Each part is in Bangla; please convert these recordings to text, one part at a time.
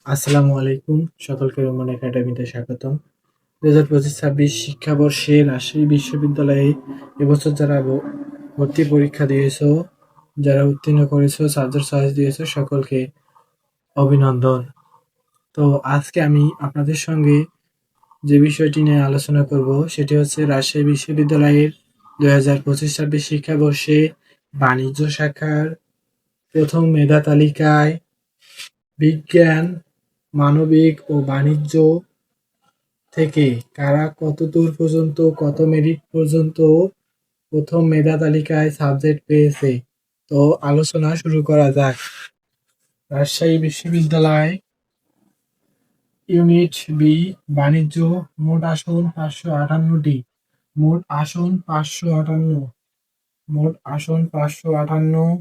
আসসালামু আলাইকুম। সকলকে রোমান একাডেমিতে স্বাগতম। ২০২৫-২৬ শিক্ষাবর্ষে রাজশাহী বিশ্ববিদ্যালয়ে এবছর যারা ভর্তি পরীক্ষা দিয়েছো, যারা উত্তীর্ণ করেছো, সাবজেক্ট চয়েস দিয়েছো, সকলকে অভিনন্দন। তো আজকে আমি আপনাদের সঙ্গে যে বিষয়টি নিয়ে আলোচনা করব সেটি হচ্ছে রাজশাহী বিশ্ববিদ্যালয়ের ২০২৫-২৬ শিক্ষাবর্ষে বাণিজ্য শাখার প্রথম মেধা তালিকায় বিজ্ঞান, মানবিক ও বাণিজ্য থেকে কারা কতদূর পর্যন্ত, কত মেরিট পর্যন্ত প্রথম মেধা তালিকায় সাবজেক্ট পেয়েছে। তো আলোচনা শুরু করা যাক। রাজশাহী বিশ্ববিদ্যালয় ইউনিট বি বাণিজ্য, মোট আসন 558টি। মোট আসন 558, মোট আসন 558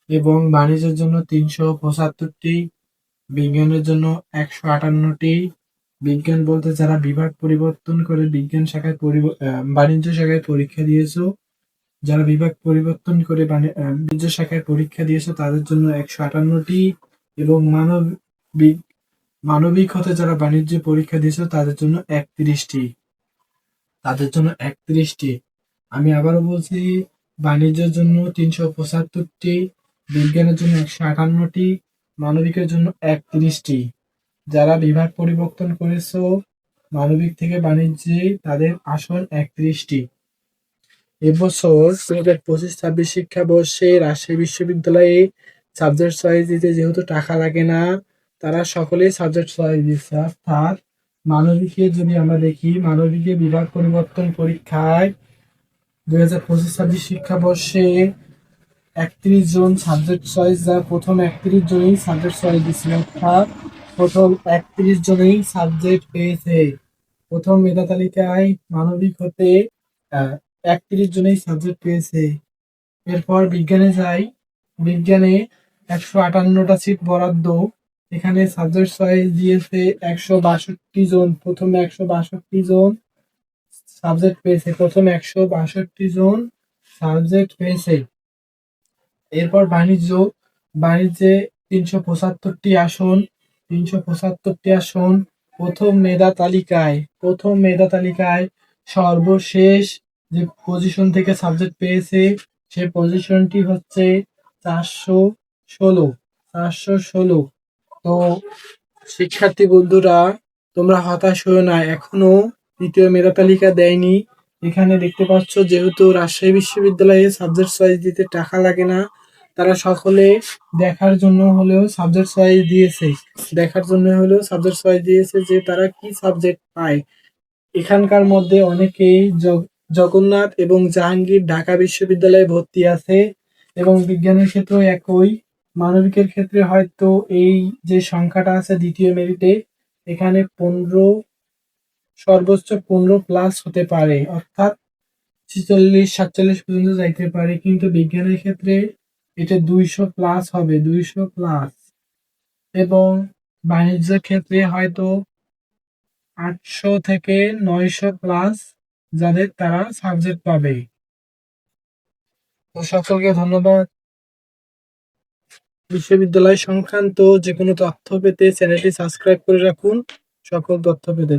এবং বাণিজ্যের জন্য 375টি, বিজ্ঞানের জন্য 158টি। বিজ্ঞান বলতে যারা বিভাগ পরিবর্তন করে বিজ্ঞান শাখায় বাণিজ্য শাখায় পরীক্ষা দিয়েছো, যারা বিভাগ পরিবর্তন করে বাণিজ্য শাখায় পরীক্ষা দিয়েছো তাদের জন্য 158টি এবং মানবিক হতে যারা বাণিজ্যে পরীক্ষা দিয়েছো তাদের জন্য 31টি। আমি আবারও বলছি, বাণিজ্যের জন্য 375টি, বিজ্ঞানের জন্য 158টি, মানবিকের জন্য 31টি। যারা বিভাগ পরিবর্তন করেছো মানবিক থেকে বাণিজ্যে তাদের আসন 31টি। এবছর ২০২৫-২৬ শিক্ষাবর্ষে রাজশাহী বিশ্ববিদ্যালয়ে সাবজেক্ট চয়েস দিতে যেহেতু টাকা লাগে না, তারা সকলেই সাবজেক্ট চয়েস দিচ্ছে। অর্থাৎ মানবিকে যদি আমরা দেখি, মানবিকে বিভাগ পরিবর্তন পরীক্ষায় ২০২৫-২৬ শিক্ষাবর্ষে ৩১ জন সাবজেক্ট চয়েস, যার প্রথম ৩১ জনই সাবজেক্ট চয়েস দিচ্ছে। অর্থাৎ প্রথম ৩১ জনই সাবজেক্ট পেয়েছে। প্রথম মেধা তালিকায় মানবিক হতে ৩১ জনই সাবজেক্ট পেয়েছে। এরপর বিজ্ঞানে যাই। বিজ্ঞানে 158টা সিট বরাদ্দ। এখানে সাবজেক্ট চয়েস দিয়েছে 162 জন। প্রথমে 162 জন সাবজেক্ট পেয়েছে। প্রথম 162 জন সাবজেক্ট পেয়েছে। এরপর বাণিজ্যে 375টি আসন। 375টি আসন প্রথম মেধা তালিকায় সর্বশেষ যে পজিশন থেকে সাবজেক্ট পেয়েছে সে পজিশনটি হচ্ছে 416। তো শিক্ষার্থী বন্ধুরা, তোমরা হতাশ হও না, এখনো দ্বিতীয় মেধা তালিকা দেয়নি। এখানে দেখতে পাচ্ছ, যেহেতু রাজশাহী বিশ্ববিদ্যালয়ে সাবজেক্ট চয়েস দিতে টাকা লাগে না, তারা সকলে দেখার জন্য হলেও সাবজেক্ট চয়েস দিয়েছে যে তারা কি সাবজেক্ট পায়। এখানকার মধ্যে অনেকেই জগন্নাথ এবং জাহাঙ্গীর ঢাকা বিশ্ববিদ্যালয়ে ভর্তি আছে এবং বিজ্ঞানের ক্ষেত্রেও একই। মানবিকের ক্ষেত্রে হয়তো এই যে সংখ্যাটা আছে দ্বিতীয় মেরিটে, এখানে 15, সর্বোচ্চ 15 প্লাস হতে পারে, অর্থাৎ 46-47 পর্যন্ত যাইতে পারে। কিন্তু বিজ্ঞানের ক্ষেত্রে এটা 200 প্লাস হবে, 200 প্লাস। এবং বাণিজ্যের ক্ষেত্রে হয়তো 800 থেকে 900 প্লাস যাদের তারা সাবজেক্ট পাবে। তো সকলকে ধন্যবাদ। বিশ্ববিদ্যালয় সংক্রান্ত যে কোনো তথ্য পেতে চ্যানেলটি সাবস্ক্রাইব করে রাখুন, সকল তথ্য পেতে।